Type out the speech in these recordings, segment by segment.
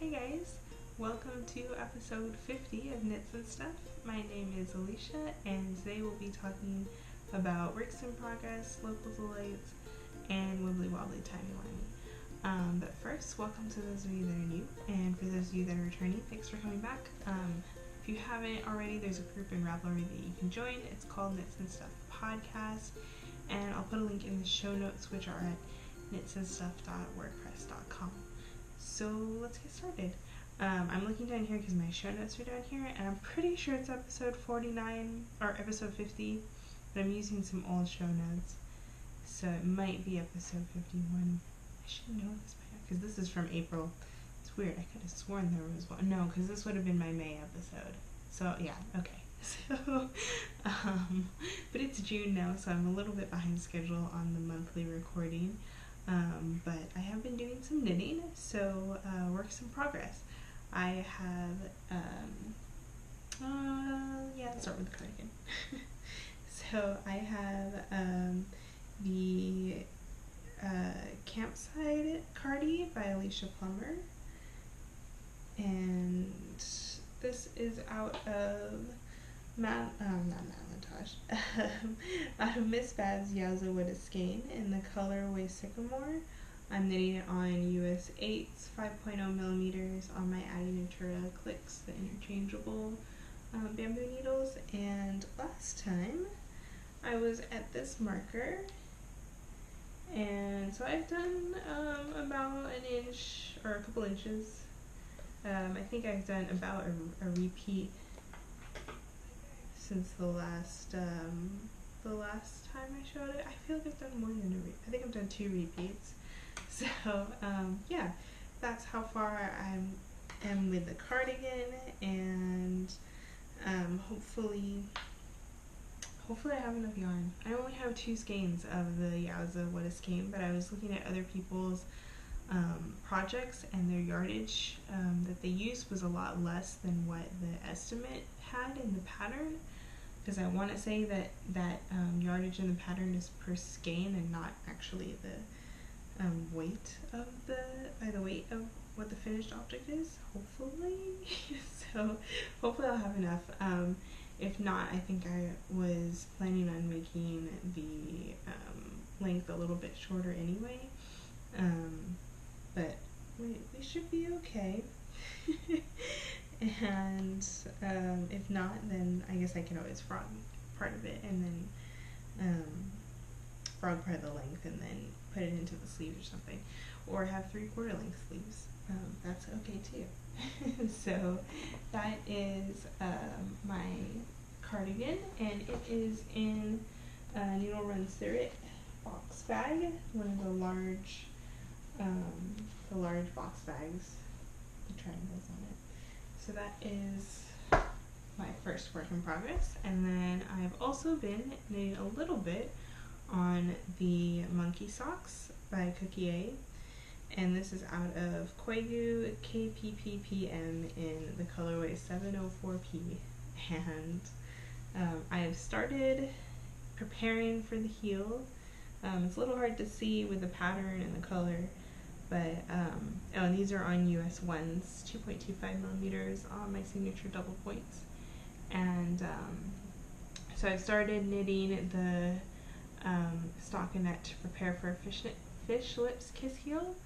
Hey guys, welcome to episode 50 of Knits and Stuff. My name is Alicia and today we'll be talking about works in progress, local delights, and wibbly wobbly timey-wimey. But first, welcome to those of you that are new, and for those of you that are returning, thanks for coming back. If you haven't already, there's a group in Ravelry that you can join. It's called Knits and Stuff Podcast, and I'll put a link in the show notes, which are at knitsandstuff.wordpress.com. So let's get started. I'm looking down here because my show notes are down here, and I'm pretty sure it's episode 49 or episode 50, but I'm using some old show notes, so it might be episode 51. I should know this by now because this is from April. It's weird. I could have sworn there was one. No, because this would have been my May episode. So yeah, okay. So, but it's June now, so I'm a little bit behind schedule on the monthly recording. But I have been doing some knitting, so works in progress. I have, let's start with the cardigan. So I have the Campsite Cardi by Alicia Plummer, and this is out of out of Miss Babs Yowza Wood Skein in the colorway Sycamore. I'm knitting it on US 8s, 5.0 millimeters on my Adi Natura Clicks, the interchangeable bamboo needles. And last time I was at this marker, and so I've done about an inch or a couple inches. I think I've done about a repeat since the last time I showed it. I feel like I've done more than a repeat. I think I've done 2 repeats. So yeah, that's how far I am with the cardigan, and hopefully I have enough yarn. I only have 2 skeins of the Yowza Wood Skein, but I was looking at other people's projects, and their yardage that they used was a lot less than what the estimate had in the pattern, because I want to say that yardage in the pattern is per skein and not actually the weight of the weight of what the finished object is, hopefully. So hopefully I'll have enough. If not, I think I was planning on making the length a little bit shorter anyway, but we should be okay. And if not, then I guess I can always frog part of it and then frog part of the length and then put it into the sleeve or something, or have 3/4 length sleeves. That's okay too. So that is my cardigan, and it is in Needle Runs Through It box bag, one of the large box bags, the triangles on it. So that is my first work in progress, and then I've also been knitting a little bit on the Monkey Socks by Cookie A, and this is out of Koigu KPPPM in the colorway 704P, and I have started preparing for the heel. It's a little hard to see with the pattern and the color, but these are on US 1s, 2.25 millimeters on my signature double points, and so I've started knitting the stockinette to prepare for a fish lips kiss heel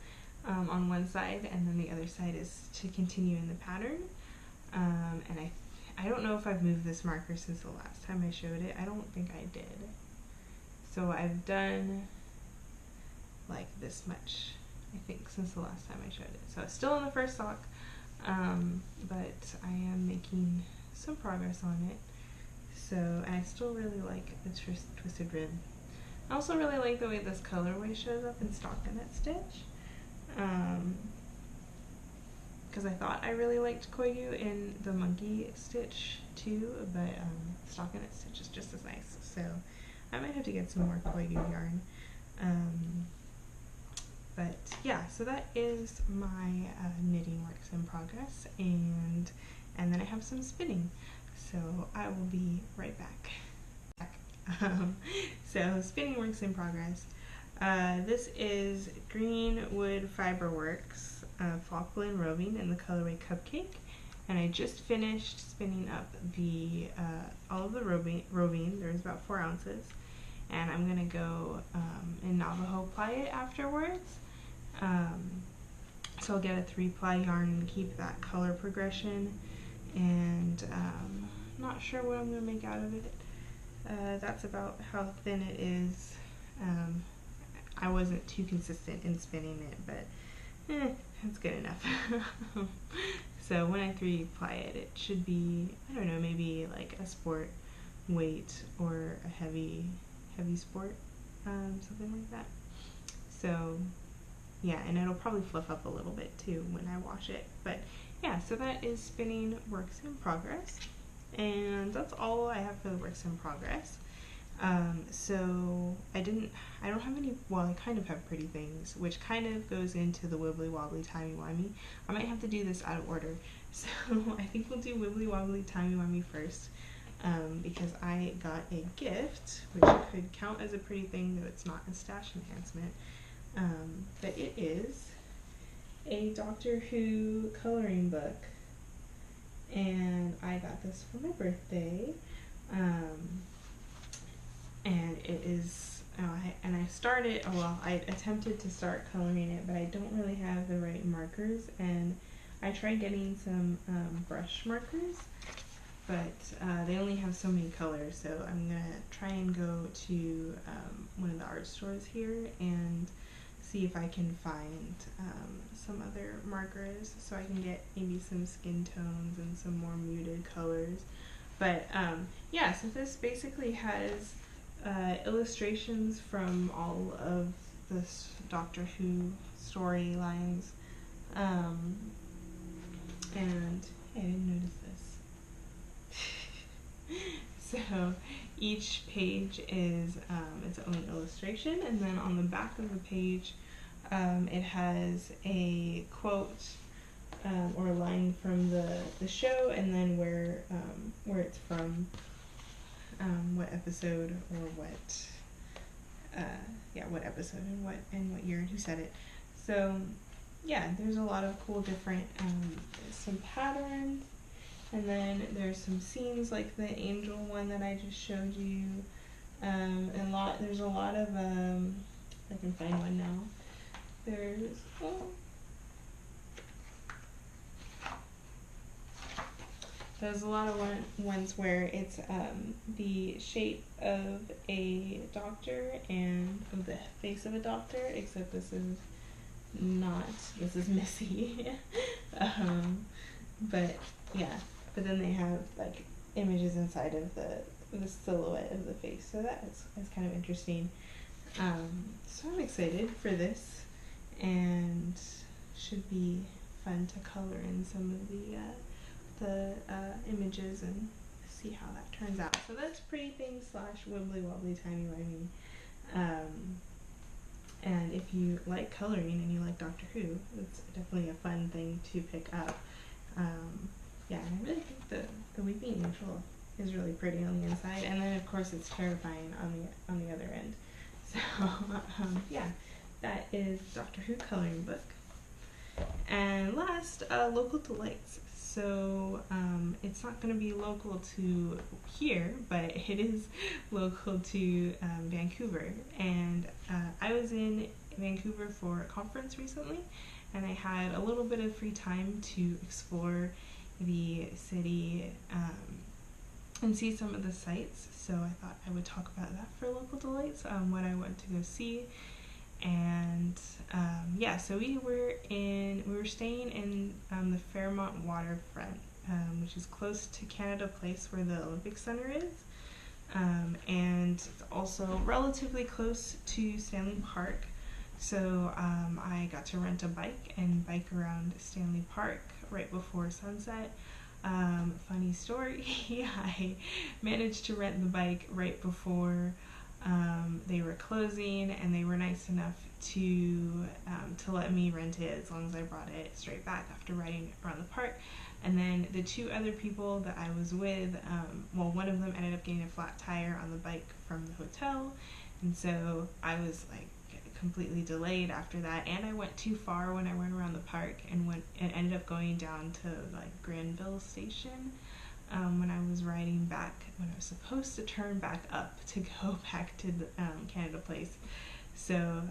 on one side, and then the other side is to continue in the pattern. And I don't know if I've moved this marker since the last time I showed it. I don't think I did. So I've done like this much, I think, since the last time I showed it. So it's still in the first sock, but I am making some progress on it. So, and I still really like the twisted rib. I also really like the way this colorway shows up in stockinette stitch, because I thought I really liked Koigu in the monkey stitch too, but stockinette stitch is just as nice. So I might have to get some more Koigu yarn. But yeah, so that is my knitting works in progress, and then I have some spinning. So I will be right back. So spinning works in progress. This is Greenwood Fiberworks Falkland Roving in the colorway Cupcake, and I just finished spinning up the all of the roving. There's about 4 ounces, and I'm gonna go in Navajo ply it afterwards. So I'll get a 3-ply yarn and keep that color progression, and not sure what I'm gonna make out of it. That's about how thin it is. I wasn't too consistent in spinning it, but it's good enough. So when I 3-ply it, it should be, I don't know, maybe like a sport weight or a heavy sport, something like that. So yeah, and it'll probably fluff up a little bit too when I wash it. But yeah, so that is spinning works in progress, and that's all I have for the works in progress. So I don't have any, well, I kind of have pretty things, which kind of goes into the wibbly wobbly timey wimey. I might have to do this out of order, so I think we'll do wibbly wobbly timey wimey first, because I got a gift, which could count as a pretty thing, though it's not a stash enhancement, but it is a Doctor Who coloring book, and I got this for my birthday. And it is, I started, I attempted to start coloring it, but I don't really have the right markers, and I tried getting some brush markers, but they only have so many colors, so I'm going to try and go to one of the art stores here and see if I can find some other markers so I can get maybe some skin tones and some more muted colors. But yeah, so this basically has illustrations from all of the Doctor Who storylines, and I didn't notice this. So each page is its own illustration, and then on the back of the page it has a quote or a line from the show, and then where it's from, what episode or what episode and what year and who said it. So yeah, there's a lot of cool different some patterns, and then there's some scenes like the angel one that I just showed you, and there's a lot of I can find one now. There's a lot of ones where it's the shape of a doctor and of the face of a doctor, except this is Missy. But yeah, but then they have like images inside of the silhouette of the face, so that is kind of interesting. So I'm excited for this, and should be fun to color in some of the images and see how that turns out. So that's pretty things / wibbly wobbly timey wimey. And if you like coloring and you like Doctor Who, it's definitely a fun thing to pick up. Yeah, and I really think the Weeping Angel is really pretty on the inside, and then of course it's terrifying on the other end. So yeah, that is Doctor Who coloring book. And last, local delights. So it's not going to be local to here, but it is local to Vancouver. And I was in Vancouver for a conference recently, and I had a little bit of free time to explore the city and see some of the sights. So I thought I would talk about that for local delights, what I went to go see. And yeah, so we were staying in the Fairmont waterfront, which is close to Canada Place where the Olympic Center is, and it's also relatively close to Stanley Park. So I got to rent a bike and bike around Stanley Park right before sunset. Funny story, I managed to rent the bike right before they were closing, and they were nice enough to let me rent it as long as I brought it straight back after riding around the park. And then the 2 other people that I was with, one of them ended up getting a flat tire on the bike from the hotel, and so I was like completely delayed after that, and I went too far when I went around the park and ended up going down to like Granville Station when I was riding back, when I was supposed to turn back up to go back to the Canada Place. So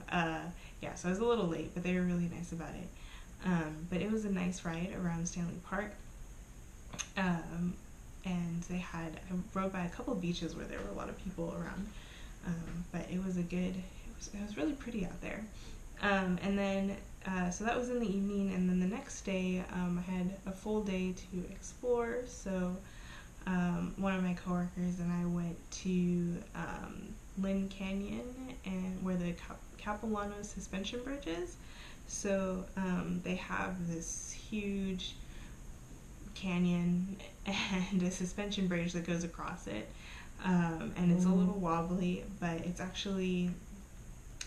yeah, so I was a little late, but they were really nice about it. But it was a nice ride around Stanley Park. And I rode by a couple of beaches where there were a lot of people around. But it was it was really pretty out there. And then, so that was in the evening, and then the next day, I had a full day to explore. So one of my coworkers and I went to Lynn Canyon, and where the Capilano suspension bridge is. So they have this huge canyon and a suspension bridge that goes across it, and it's a little wobbly, but it's actually,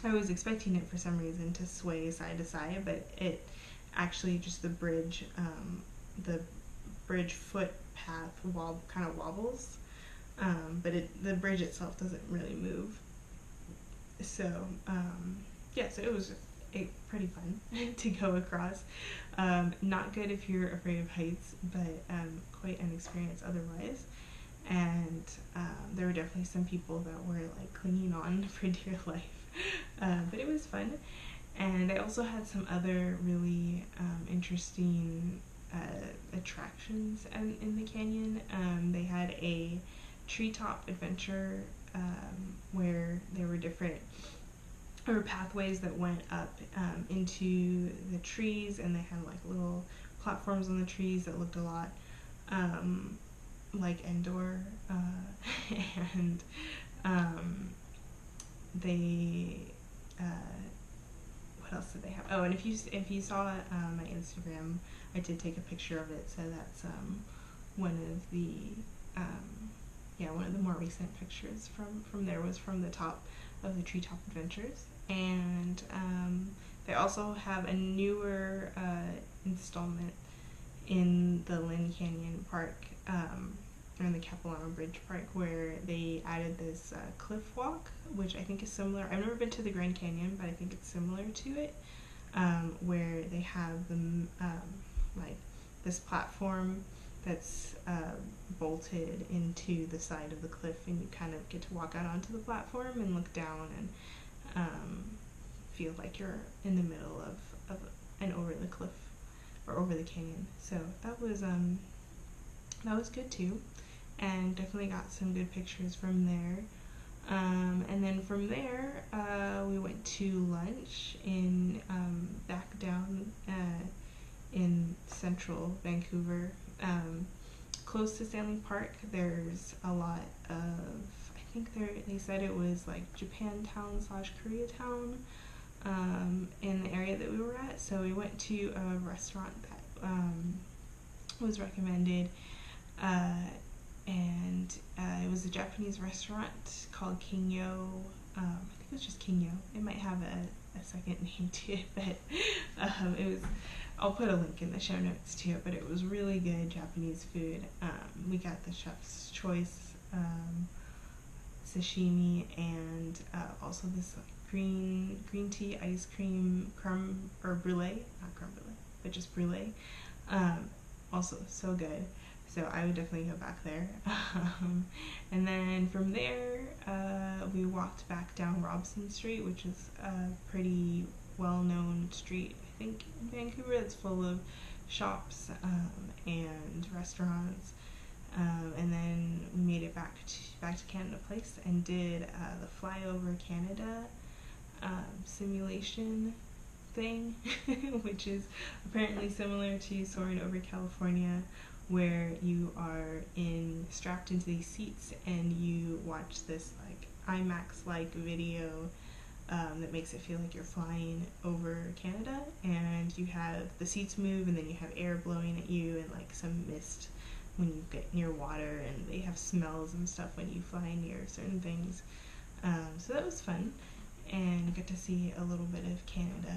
I was expecting it for some reason to sway side to side, but it actually just the bridge footpath kind of wobbles, but the bridge itself doesn't really move. So yeah, so it was pretty fun to go across. Not good if you're afraid of heights, but quite an experience otherwise. And there were definitely some people that were like clinging on for dear life, but it was fun. And I also had some other really interesting attractions in the canyon. They had a treetop adventure where there were different pathways that went up into the trees, and they had like little platforms on the trees that looked a lot like Endor, and they what else did they have? Oh, and if you saw my Instagram, I did take a picture of it, so that's one of the one of the more recent pictures from there was from the top of the Treetop Adventures. And they also have a newer installment in the Lynn Canyon Park, or in the Capilano Bridge Park, where they added this cliff walk, which I think is similar. I've never been to the Grand Canyon, but I think it's similar to it, where they have the like this platform that's bolted into the side of the cliff, and you kind of get to walk out onto the platform and look down and feel like you're in the middle of and over the cliff or over the canyon. So that was good too, and definitely got some good pictures from there. And then from there we went to lunch in back down in central Vancouver, close to Stanley Park. There's a lot of, I think they said it was like Japantown / Koreatown in the area that we were at. So we went to a restaurant that was recommended, and it was a Japanese restaurant called Kinyo. I think it was just Kinyo. It might have a second name to it, but it was, I'll put a link in the show notes to it, but it was really good Japanese food. We got the chef's choice sashimi, and also this green tea ice cream creme or brulee, not creme brulee, but just brulee. Also so good. So I would definitely go back there. And then from there, we walked back down Robson Street, which is a pretty well-known street, I think, in Vancouver. That's full of shops and restaurants. And then we made it back to Canada Place and did the Flyover Canada simulation thing, which is apparently similar to Soaring Over California, where you are strapped into these seats and you watch this like IMAX-like video that makes it feel like you're flying over Canada, and you have the seats move, and then you have air blowing at you and like some mist when you get near water, and they have smells and stuff when you fly near certain things. So that was fun, and I got to see a little bit of Canada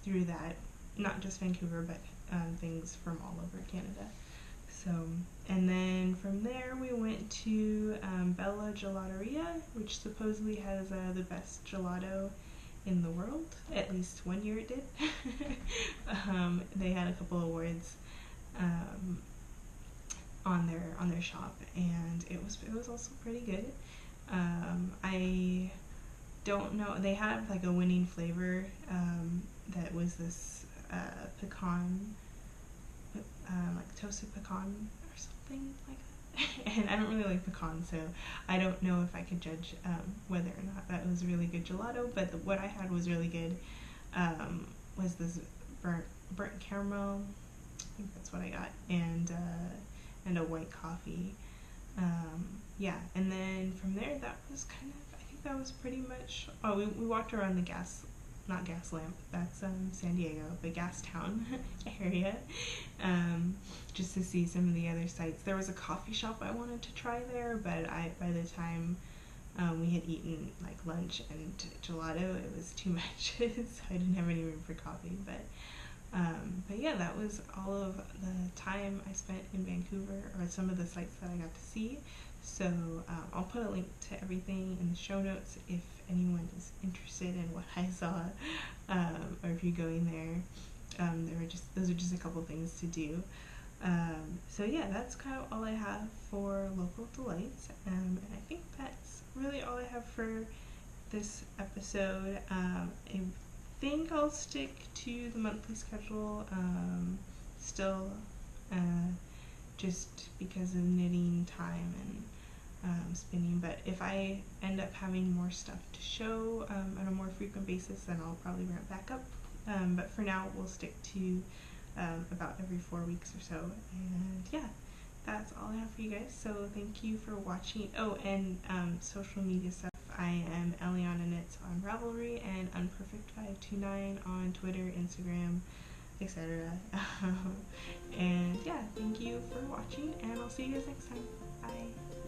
through that, not just Vancouver, but things from all over Canada. So, and then from there we went to Bella Gelateria, which supposedly has the best gelato in the world. At least one year it did. They had a couple awards on their shop, and it was also pretty good. I don't know, they had like a winning flavor that was this pecan, like toasted pecan or something like that. And I don't really like pecan, so I don't know if I could judge whether or not that was really good gelato, but what I had was really good. Was this burnt caramel, I think that's what I got, and a white coffee. Yeah, and then from there, that was kind of, I think that was pretty much, oh, we walked around the not Gaslamp, that's San Diego, but Gastown area, just to see some of the other sites. There was a coffee shop I wanted to try there, but by the time we had eaten like lunch and gelato, it was too much, so I didn't have any room for coffee. But yeah, that was all of the time I spent in Vancouver, or some of the sites that I got to see. So I'll put a link to everything in the show notes if anyone is interested in what I saw, or if you're going there. Those are just a couple things to do. So yeah, that's kind of all I have for local delights, and I think that's really all I have for this episode. I think I'll stick to the monthly schedule still, just because of knitting time and spinning, but if I end up having more stuff to show on a more frequent basis, then I'll probably ramp back up, but for now we'll stick to about every 4 weeks or so. And yeah, that's all I have for you guys, so thank you for watching. Oh, and social media stuff, I am Eliana Knits on Ravelry and Unperfect529 on Twitter, Instagram, etc. And yeah, thank you for watching, and I'll see you guys next time. Bye.